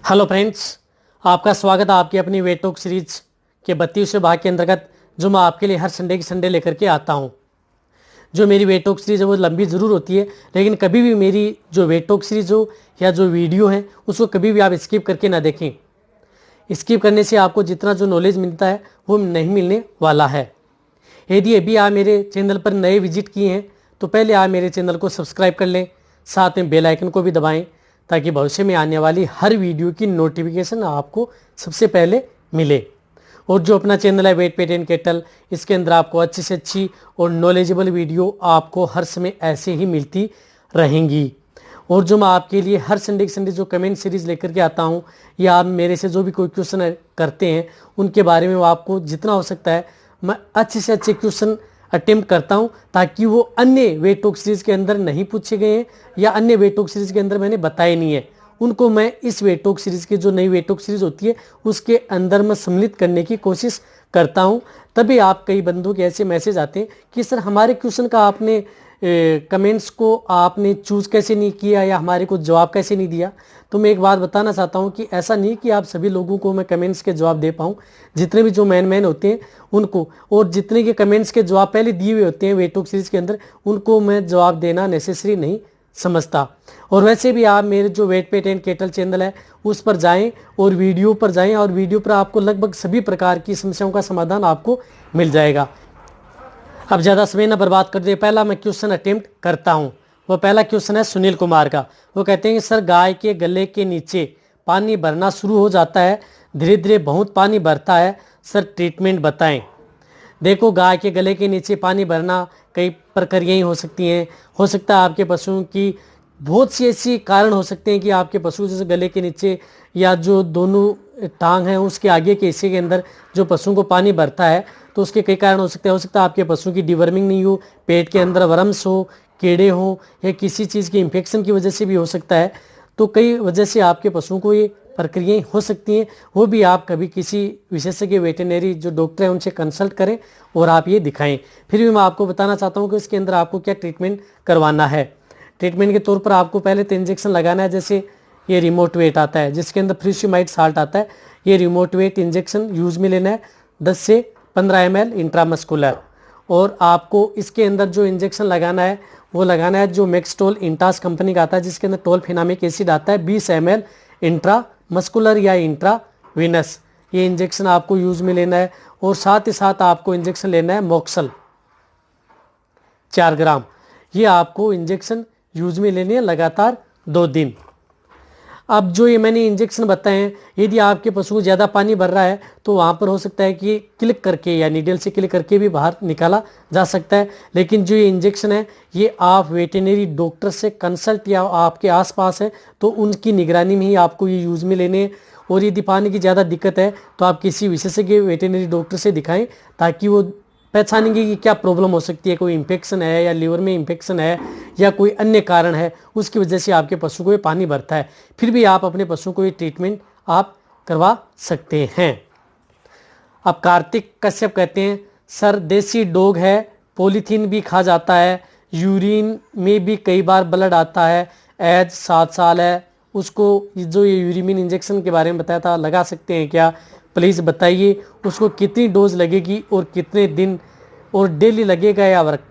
Hello friends, आपका स्वागत है आपकी अपनी वेट टॉक सीरीज के 32वें भाग के अंतर्गत, जो मैं आपके लिए हर संडे की संडे लेकर के आता हूं। जो मेरी वेट टॉक सीरीज है वो लंबी ज़रूर होती है, लेकिन कभी भी मेरी जो वेट टॉक सीरीज हो या जो वीडियो है उसको कभी भी आप स्किप करके ना देखें। स्किप करने से आपको जितना जो नॉलेज मिलता है वो नहीं मिलने वाला है। यदि अभी आप मेरे चैनल पर नए विजिट किए हैं तो पहले आप मेरे चैनल को सब्सक्राइब कर लें, साथ में बेल आइकन को भी दबाएं ताकि भविष्य में आने वाली हर वीडियो की नोटिफिकेशन आपको सबसे पहले मिले। और जो अपना चैनल है वेट पेट एंड केटल, इसके अंदर आपको अच्छी से अच्छी और नॉलेजेबल वीडियो आपको हर समय ऐसे ही मिलती रहेंगी। और जो मैं आपके लिए हर संडे की संडे जो कमेंट सीरीज लेकर के आता हूँ, या आप मेरे से जो भी कोई क्वेश्चन करते हैं उनके बारे में आपको जितना हो सकता है मैं अच्छे से अच्छे क्वेश्चन अटेम्प्ट करता हूं, ताकि वो अन्य वेट टॉक सीरीज के अंदर नहीं पूछे गए हैं या अन्य वेट टॉक सीरीज के अंदर मैंने बताए नहीं है, उनको मैं इस वेट टॉक सीरीज की जो नई वेट टॉक सीरीज होती है उसके अंदर मैं सम्मिलित करने की कोशिश करता हूं। तभी आप कई बंदों के ऐसे मैसेज आते हैं कि सर हमारे क्वेश्चन का आपने कमेंट्स को आपने चूज कैसे नहीं किया या हमारे को जवाब कैसे नहीं दिया। तो मैं एक बात बताना चाहता हूं कि ऐसा नहीं कि आप सभी लोगों को मैं कमेंट्स के जवाब दे पाऊं। जितने भी जो मैन होते हैं उनको, और जितने के कमेंट्स के जवाब पहले दिए हुए होते हैं वेट टॉक सीरीज के अंदर, उनको मैं जवाब देना नेसेसरी नहीं समझता। और वैसे भी आप मेरे जो vet pet and cattle channel है उस पर जाएं और वीडियो पर जाएं, और वीडियो पर आपको लगभग सभी प्रकार की समस्याओं का समाधान आपको मिल जाएगा। अब ज़्यादा समय न बर्बाद कर दे, पहला मैं क्वेश्चन अटेम्प्ट करता हूँ। वो पहला क्वेश्चन है सुनील कुमार का। वो कहते हैं कि सर गाय के गले के नीचे पानी भरना शुरू हो जाता है, धीरे धीरे बहुत पानी भरता है, सर ट्रीटमेंट बताएं। देखो, गाय के गले के नीचे पानी भरना कई प्रक्रियाएं हो सकती हैं। हो सकता है आपके पशुओं की बहुत सी ऐसी कारण हो सकते हैं कि आपके पशु जैसे गले के नीचे या जो दोनों टांग हैं उसके आगे के हिस्से के अंदर जो पशुओं को पानी भरता है, तो उसके कई कारण हो सकते हैं। हो सकता है आपके पशु की डिवर्मिंग नहीं हो, पेट के अंदर वर्म्स हो, कीड़े हो, या किसी चीज़ की इन्फेक्शन की वजह से भी हो सकता है। तो कई वजह से आपके पशुओं को ये प्रक्रियाएं हो सकती हैं। वो भी आप कभी किसी विशेषज्ञ वेटरनरी जो डॉक्टर हैं उनसे कंसल्ट करें और आप ये दिखाएं। फिर भी मैं आपको बताना चाहता हूँ कि इसके अंदर आपको क्या ट्रीटमेंट करवाना है। ट्रीटमेंट के तौर पर आपको पहले तो इंजेक्शन लगाना है। जैसे ये रिमोट वेट आता है जिसके अंदर फ्यूसिमाइड साल्ट आता है, ये रिमोट वेट इंजेक्शन यूज में लेना है 10 से 15 ml इंट्रामस्कुलर। और आपको इसके अंदर जो इंजेक्शन लगाना है वो लगाना है जो मैक्सटोल इंटास कंपनी का आता है, जिसके अंदर टोलफेनामिक एसिड आता है 20 ml इंट्रा मस्कुलर या इंट्रावीनस। ये इंजेक्शन आपको यूज में लेना है। और साथ ही साथ आपको इंजेक्शन लेना है मॉक्सल 4 ग्राम। ये आपको इंजेक्शन यूज में लेने हैं लगातार 2 दिन। अब जो ये मैंने इंजेक्शन बताए हैं, यदि आपके पशु को ज़्यादा पानी भर रहा है तो वहाँ पर हो सकता है कि क्लिक करके या नीडल से क्लिक करके भी बाहर निकाला जा सकता है। लेकिन जो ये इंजेक्शन है ये आप वेटरनरी डॉक्टर से कंसल्ट या आपके आसपास है तो उनकी निगरानी में ही आपको ये यूज़ में लेने हैं। और यदि पानी की ज़्यादा दिक्कत है तो आप किसी विशेषज्ञ वेटरनरी डॉक्टर से दिखाएं, ताकि वो पहचानेंगे कि क्या प्रॉब्लम हो सकती है, कोई इन्फेक्शन है या लीवर में इन्फेक्शन है या कोई अन्य कारण है उसकी वजह से आपके पशु को ये पानी भरता है। फिर भी आप अपने पशु को ये ट्रीटमेंट आप करवा सकते हैं। अब कार्तिक कश्यप कहते हैं सर देसी डॉग है, पॉलीथीन भी खा जाता है, यूरिन में भी कई बार ब्लड आता है, एज 7 साल है, उसको जो ये यूरिमिन इंजेक्शन के बारे में बताया था लगा सकते हैं क्या, प्लीज़ बताइए। उसको कितनी डोज लगेगी और कितने दिन और डेली लगेगा या वर्क।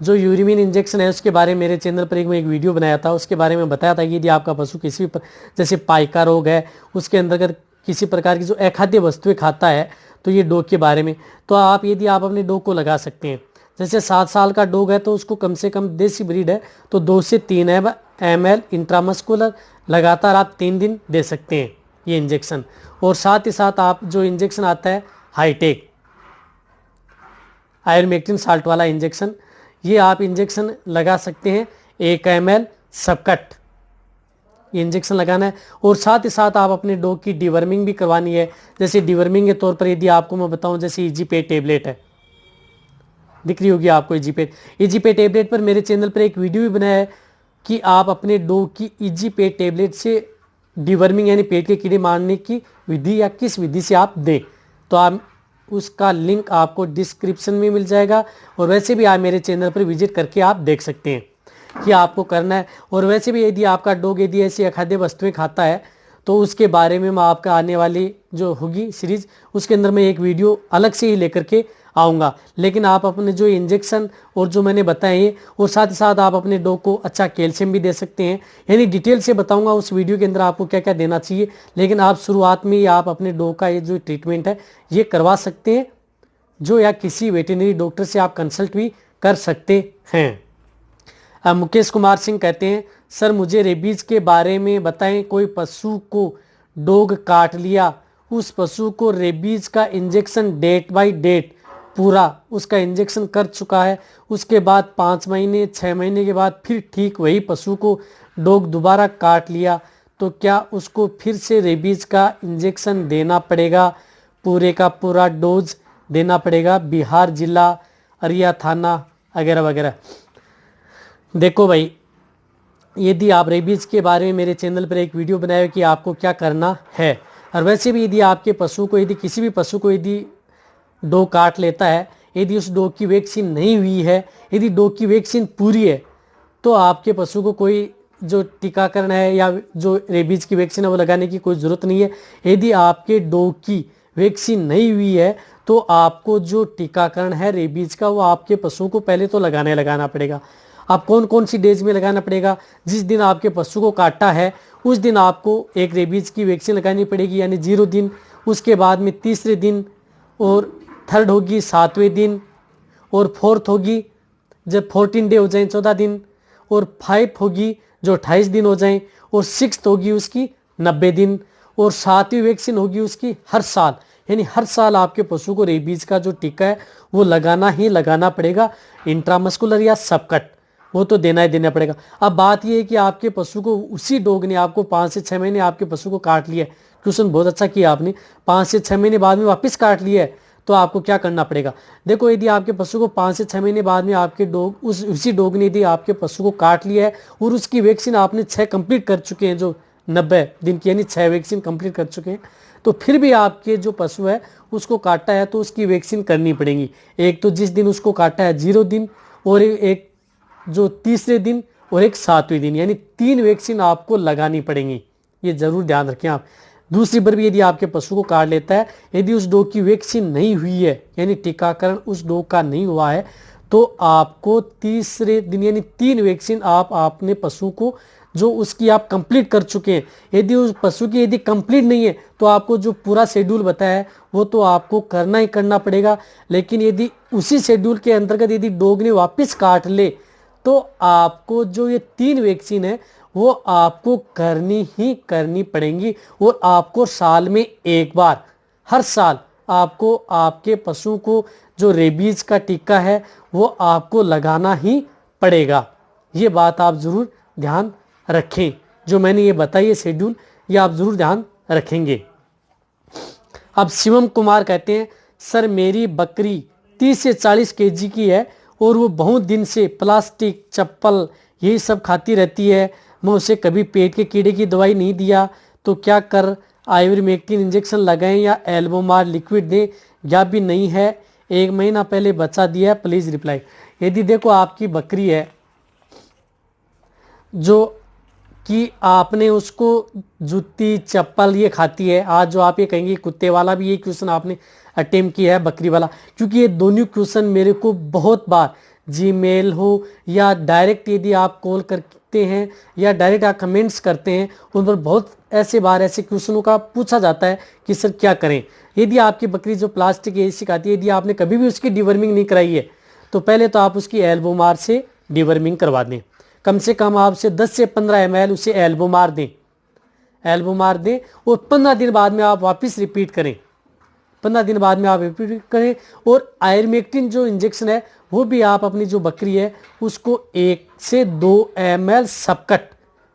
जो यूरिमिन इंजेक्शन है उसके बारे में मेरे चैनल पर एक वीडियो बनाया था, उसके बारे में बताया था कि यदि आपका पशु किसी भी जैसे पाइका रोग है उसके अंदर अगर किसी प्रकार की जो अखाद्य वस्तुएं खाता है तो ये डॉग के बारे में, तो आप यदि आप अपने डॉग को लगा सकते हैं। जैसे 7 साल का डॉग है तो उसको कम से कम देसी ब्रीड है तो 2 से 3 ml इंट्रामस्कुलर लगातार आप 3 दिन दे सकते हैं ये इंजेक्शन। और साथ ही साथ आप जो इंजेक्शन आता है हाईटेक आयरमेक्टिन साल्ट वाला इंजेक्शन, ये आप इंजेक्शन लगा सकते हैं 1 ml सबकट ये इंजेक्शन लगाना है। और साथ ही साथ आप अपने डॉग की डिवर्मिंग भी करवानी है। जैसे डिवर्मिंग के तौर पर यदि आपको मैं बताऊं, जैसे इजीपे टेबलेट है, दिख रही होगी आपको इजीपे टेबलेट पर मेरे चैनल पर एक वीडियो भी बनाया है कि आप अपने डॉग की इजीपे टेबलेट से डिवर्मिंग यानी पेट के कीड़े मारने की विधि या किस विधि से आप दें, तो आप उसका लिंक आपको डिस्क्रिप्शन में मिल जाएगा। और वैसे भी आप मेरे चैनल पर विजिट करके आप देख सकते हैं कि आपको करना है। और वैसे भी यदि आपका डॉग यदि ऐसी अखाद्य वस्तुएं खाता है तो उसके बारे में मैं आपका आने वाली जो होगी सीरीज उसके अंदर मैं एक वीडियो अलग से ही लेकर के आऊँगा। लेकिन आप अपने जो इंजेक्शन और जो मैंने बताए हैं और साथ ही साथ आप अपने डॉग को अच्छा कैल्शियम भी दे सकते हैं, यानी डिटेल से बताऊंगा उस वीडियो के अंदर आपको क्या क्या देना चाहिए। लेकिन आप शुरुआत में ही आप अपने डॉग का ये जो ट्रीटमेंट है ये करवा सकते हैं, जो या किसी वेटरनरी डॉक्टर से आप कंसल्ट भी कर सकते हैं। मुकेश कुमार सिंह कहते हैं, सर मुझे रेबीज के बारे में बताएं। कोई पशु को डॉग काट लिया, उस पशु को रेबीज का इंजेक्शन डेट बाय डेट पूरा उसका इंजेक्शन कर चुका है, उसके बाद 5 महीने 6 महीने के बाद फिर ठीक वही पशु को डॉग दोबारा काट लिया, तो क्या उसको फिर से रेबीज का इंजेक्शन देना पड़ेगा, पूरे का पूरा डोज देना पड़ेगा? बिहार जिला, अरिया थाना वगैरह वगैरह। देखो भाई, यदि आप रेबीज के बारे में मेरे चैनल पर एक वीडियो बनाया है कि आपको क्या करना है, और वैसे भी यदि आपके पशु को, यदि किसी भी पशु को यदि डॉग काट लेता है, यदि उस डॉग की वैक्सीन नहीं हुई है, यदि डॉग की वैक्सीन पूरी है, तो आपके पशु को कोई जो टीकाकरण है या जो रेबीज की वैक्सीन है वो लगाने की कोई ज़रूरत नहीं है। यदि आपके डॉग की वैक्सीन नहीं हुई है तो आपको जो टीकाकरण है रेबीज का वो आपके पशु को पहले तो लगाना पड़ेगा। आप कौन कौन सी डेज में लगाना पड़ेगा? जिस दिन आपके पशु को काटा है उस दिन आपको एक रेबीज की वैक्सीन लगानी पड़ेगी, यानी 0 दिन, उसके बाद में तीसरे दिन, और थर्ड होगी 7वें दिन, और फोर्थ होगी जब 14 डे हो जाए 14 दिन, और 5 होगी जो 28 दिन हो जाएं, और 6 होगी उसकी 90 दिन, और 7वीं वैक्सीन होगी उसकी हर साल। यानी हर साल आपके पशु को रेबीज का जो टीका है वो लगाना ही लगाना पड़ेगा, इंट्रामस्कुलर या सबकट, वो तो देना ही देना पड़ेगा। अब बात ये है कि आपके पशु को उसी डॉग ने आपको 5 से 6 महीने आपके पशु को काट लिया है, क्वेश्चन बहुत अच्छा किया आपने, 5 से 6 महीने बाद में वापस काट लिया है, तो आपको क्या करना पड़ेगा? देखो, यदि आपके पशु को 5 से 6 महीने बाद में आपके डॉग उसी डॉग ने यदि आपके पशु को काट लिया है और उसकी वैक्सीन आपने 6 कंप्लीट कर चुके हैं, जो 90 दिन की, यानी 6 वैक्सीन कंप्लीट कर चुके हैं, तो फिर भी आपके जो पशु है उसको काटा है तो उसकी वैक्सीन करनी पड़ेगी। एक तो जिस दिन उसको काटा है 0 दिन, और एक जो तीसरे दिन, और एक 7वें दिन, यानी 3 वैक्सीन आपको लगानी पड़ेंगी। ये जरूर ध्यान रखें आप। दूसरी बार भी यदि आपके पशु को काट लेता है, यदि उस डॉग की वैक्सीन नहीं हुई है, यानी टीकाकरण उस डॉग का नहीं हुआ है, तो आपको तीसरे दिन यानी 3 वैक्सीन आप अपने पशु को जो उसकी आप कंप्लीट कर चुके हैं, यदि उस पशु की यदि कंप्लीट नहीं है तो आपको जो पूरा शेड्यूल बताया है वो तो आपको करना ही करना पड़ेगा। लेकिन यदि उसी शेड्यूल के अंतर्गत यदि डॉग ने वापस काट ले तो आपको जो ये 3 वैक्सीन है वो आपको करनी ही करनी पड़ेंगी, और आपको साल में एक बार, हर साल आपको आपके पशु को जो रेबीज का टीका है वो आपको लगाना ही पड़ेगा। ये बात आप ज़रूर ध्यान रखें, जो मैंने ये बताई है शेड्यूल, ये आप ज़रूर ध्यान रखेंगे। अब शिवम कुमार कहते हैं, सर मेरी बकरी 30 से 40 केजी की है और वो बहुत दिन से प्लास्टिक, चप्पल यही सब खाती रहती है, मैं उसे कभी पेट के कीड़े की दवाई नहीं दिया, तो क्या कर आइवरमेक्टिन इंजेक्शन लगाएं या एल्बोमार लिक्विड दें? या भी नहीं है, 1 महीना पहले बचा दिया है, प्लीज़ रिप्लाई। यदि देखो आपकी बकरी है जो कि आपने उसको जूती, चप्पल ये खाती है, आज जो आप ये कहेंगे कुत्ते वाला भी ये क्वेश्चन आपने अटेम्प्ट किया है, बकरी वाला, क्योंकि ये दोनों क्वेश्चन मेरे को बहुत बार जीमेल हो या डायरेक्ट यदि आप कॉल करते हैं या डायरेक्ट आप कमेंट्स करते हैं, उन पर बहुत ऐसे बार ऐसे क्वेश्चनों का पूछा जाता है कि सर क्या करें। यदि आपकी बकरी जो प्लास्टिक ऐसी खाती है, यदि आपने कभी भी उसकी डिवर्मिंग नहीं कराई है, तो पहले तो आप उसकी एल्बोमार से डिवर्मिंग करवा दें। कम से कम आपसे 10 से 15 ml उसे एल्बोमार दें और 15 दिन बाद में आप वापस रिपीट करें, 15 दिन बाद में आप रिपीट करें। और आयरमेक्टिन जो इंजेक्शन है वो भी आप अपनी जो बकरी है उसको 1 से 2 ml सबकट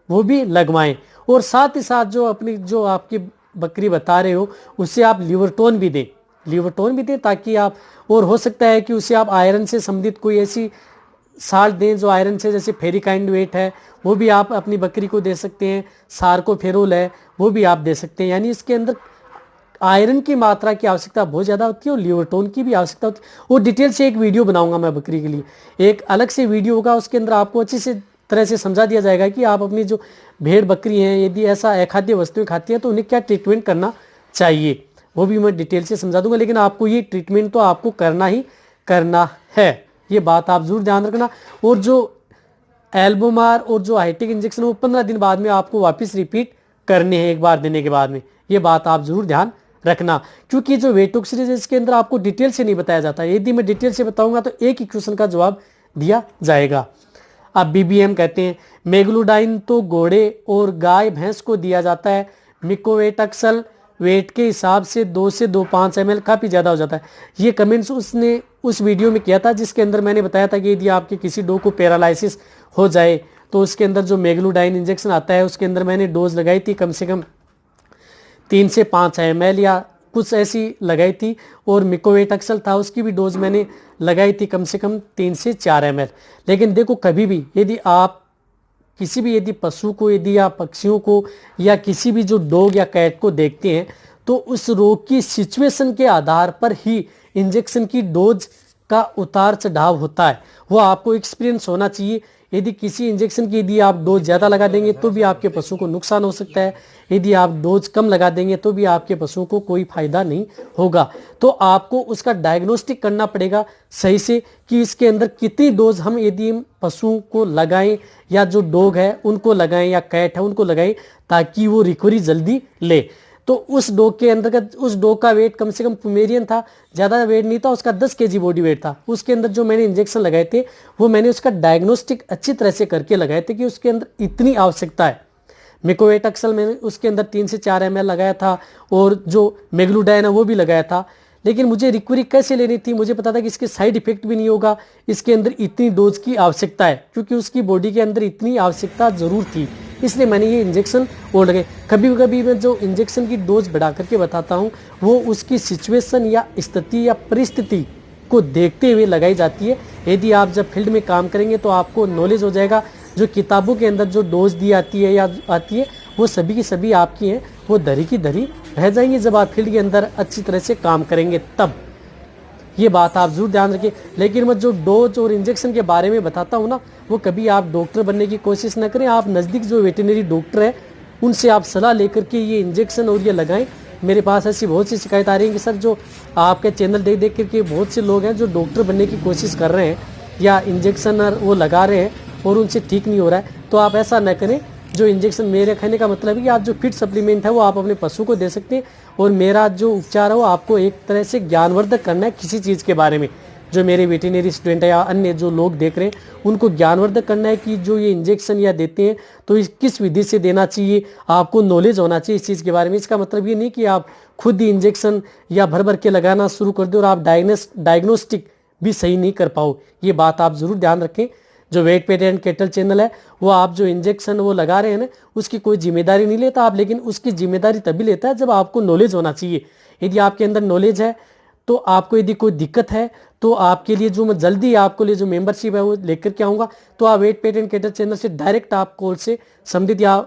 वो भी लगवाएं। और साथ ही साथ जो अपनी जो आपकी बकरी बता रहे हो उससे आप लिवर्टोन भी दें, ताकि आप, और हो सकता है कि उसे आप आयरन से संबंधित कोई ऐसी साल्ट दें जो आयरन से, जैसे फेरिकाइंडवेट है वो भी आप अपनी बकरी को दे सकते हैं, सार्कोफेरोल है वो भी आप दे सकते हैं। यानी इसके अंदर आयरन की मात्रा की आवश्यकता बहुत ज़्यादा होती है और लिवर्टोन की भी आवश्यकता होती है। और डिटेल से एक वीडियो बनाऊंगा मैं बकरी के लिए, एक अलग से वीडियो होगा, उसके अंदर आपको अच्छे से तरह से समझा दिया जाएगा कि आप अपनी जो भेड़ बकरी हैं यदि ऐसा अखाद्य वस्तुएं खाती हैं तो उन्हें क्या ट्रीटमेंट करना चाहिए, वो भी मैं डिटेल से समझा दूंगा। लेकिन आपको ये ट्रीटमेंट तो आपको करना ही करना है, ये बात आप जरूर ध्यान रखना। और जो एल्बोमार और जो हाईटेक इंजेक्शन वो 15 दिन बाद में आपको वापस रिपीट करने हैं एक बार देने के बाद में, ये बात आप जरूर ध्यान रखना। क्योंकि जो वेटोक्स सीरीज है इसके अंदर आपको डिटेल से नहीं बताया जाता, यदि मैं डिटेल से बताऊंगा तो एक ही क्वेश्चन का जवाब दिया जाएगा। अब बीबीएम कहते हैं, मेगलूडाइन तो घोड़े और गाय भैंस को दिया जाता है। मिकोवेटक्सल वेट के हिसाब से 2 से 2.5 ml काफ़ी ज़्यादा हो जाता है। ये कमेंट्स उसने उस वीडियो में किया था जिसके अंदर मैंने बताया था कि यदि आपके किसी डॉग को पैरालिसिस हो जाए तो उसके अंदर जो मेगलूडाइन इंजेक्शन आता है उसके अंदर मैंने डोज लगाई थी कम से कम 3 से 5 ml या कुछ ऐसी लगाई थी। और मिकोवेटक्सल था उसकी भी डोज मैंने लगाई थी कम से कम 3 से 4 ml। लेकिन देखो कभी भी यदि आप किसी भी यदि पशु को यदि या पक्षियों को या किसी भी जो डॉग या कैट को देखते हैं तो उस रोग की सिचुएशन के आधार पर ही इंजेक्शन की डोज का उतार चढ़ाव होता है, वो आपको एक्सपीरियंस होना चाहिए। यदि किसी इंजेक्शन की यदि आप डोज ज़्यादा लगा देंगे तो भी आपके पशु को नुकसान हो सकता है, यदि आप डोज कम लगा देंगे तो भी आपके पशु को कोई फायदा नहीं होगा। तो आपको उसका डायग्नोस्टिक करना पड़ेगा सही से कि इसके अंदर कितनी डोज हम यदि पशुओं को लगाएं या जो डॉग है उनको लगाएं या कैट है उनको लगाएं ताकि वो रिकवरी जल्दी ले। तो उस डॉग के अंतर्गत उस डॉग का वेट कम से कम पोमेरियन था, ज़्यादा वेट नहीं था, उसका 10 kg बॉडी वेट था। उसके अंदर जो मैंने इंजेक्शन लगाए थे वो मैंने उसका डायग्नोस्टिक अच्छी तरह से करके लगाए थे कि उसके अंदर इतनी आवश्यकता है। मिकोवेटक्सल मैंने उसके अंदर 3 से 4 ml लगाया था और जो मेगलूडाइन है वो भी लगाया था। लेकिन मुझे रिकवरी कैसे लेनी थी, मुझे पता था कि इसके साइड इफेक्ट भी नहीं होगा, इसके अंदर इतनी डोज की आवश्यकता है क्योंकि उसकी बॉडी के अंदर इतनी आवश्यकता जरूर थी, इसलिए मैंने ये इंजेक्शन और लगे। कभी कभी मैं जो इंजेक्शन की डोज बढ़ा करके बताता हूँ वो उसकी सिचुएशन या स्थिति या परिस्थिति को देखते हुए लगाई जाती है। यदि आप जब फील्ड में काम करेंगे तो आपको नॉलेज हो जाएगा, जो किताबों के अंदर जो डोज दी आती है या आती है वो सभी की सभी आपकी हैं, वो धरी की धरी रह जाएंगी जब आप फील्ड के अंदर अच्छी तरह से काम करेंगे तब। ये बात आप जरूर ध्यान रखें। लेकिन मैं जो डोज और इंजेक्शन के बारे में बताता हूँ ना वो कभी आप डॉक्टर बनने की कोशिश ना करें, आप नज़दीक जो वेटरनरी डॉक्टर है उनसे आप सलाह लेकर के ये इंजेक्शन और ये लगाएं। मेरे पास ऐसी बहुत सी शिकायत आ रही है कि सर जो आपके चैनल देख देख करके बहुत से लोग हैं जो डॉक्टर बनने की कोशिश कर रहे हैं या इंजेक्शन वो लगा रहे हैं और उनसे ठीक नहीं हो रहा है। तो आप ऐसा न करें, जो इंजेक्शन मेरे कहने का मतलब है कि आप जो फिट सप्लीमेंट है वो आप अपने पशु को दे सकते हैं और मेरा जो उपचार है वो आपको एक तरह से ज्ञानवर्धक करना है किसी चीज़ के बारे में। जो मेरे वेटरनरी स्टूडेंट है या अन्य जो लोग देख रहे हैं उनको ज्ञानवर्धक करना है कि जो ये इंजेक्शन या देते हैं तो इस किस विधि से देना चाहिए, आपको नॉलेज होना चाहिए इस चीज़ के बारे में। इसका मतलब ये नहीं कि आप खुद ही इंजेक्शन या भर भर के लगाना शुरू कर दो और आप डायग्नोस्टिक भी सही नहीं कर पाओ। ये बात आप ज़रूर ध्यान रखें। जो vet pet and cattle channel है वो आप जो इंजेक्शन वो लगा रहे हैं ना उसकी कोई जिम्मेदारी नहीं लेता आप, लेकिन उसकी जिम्मेदारी तभी लेता है जब आपको नॉलेज होना चाहिए। यदि आपके अंदर नॉलेज है तो आपको यदि कोई दिक्कत है तो आपके लिए जो मैं जल्दी आपको लिए जो मेंबरशिप है वो लेकर के आऊँगा। तो आप vet pet and cattle channel से डायरेक्ट आप कॉल से संबंधित या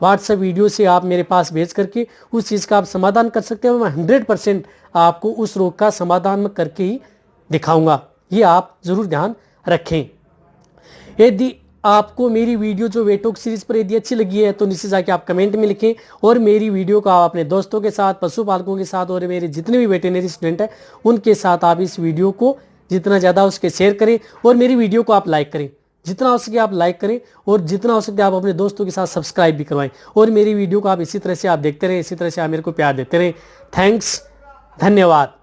व्हाट्सएप वीडियो से आप मेरे पास भेज करके उस चीज़ का आप समाधान कर सकते हो। मैं 100% आपको उस रोग का समाधान में करके ही दिखाऊंगा, ये आप ज़रूर ध्यान रखें। यदि आपको मेरी वीडियो जो वेटॉक सीरीज पर यदि अच्छी लगी है तो नीचे जाके आप कमेंट में लिखें और मेरी वीडियो को आप अपने दोस्तों के साथ, पशुपालकों के साथ और मेरे जितने भी वेटरनरी स्टूडेंट हैं उनके साथ आप इस वीडियो को जितना ज़्यादा उसके शेयर करें और मेरी वीडियो को आप लाइक करें, जितना हो सके आप लाइक करें और जितना हो सके आप अपने दोस्तों के साथ सब्सक्राइब भी करवाएं और मेरी वीडियो को आप इसी तरह से आप देखते रहें, इसी तरह से आप मेरे को प्यार देते रहें। थैंक्स, धन्यवाद।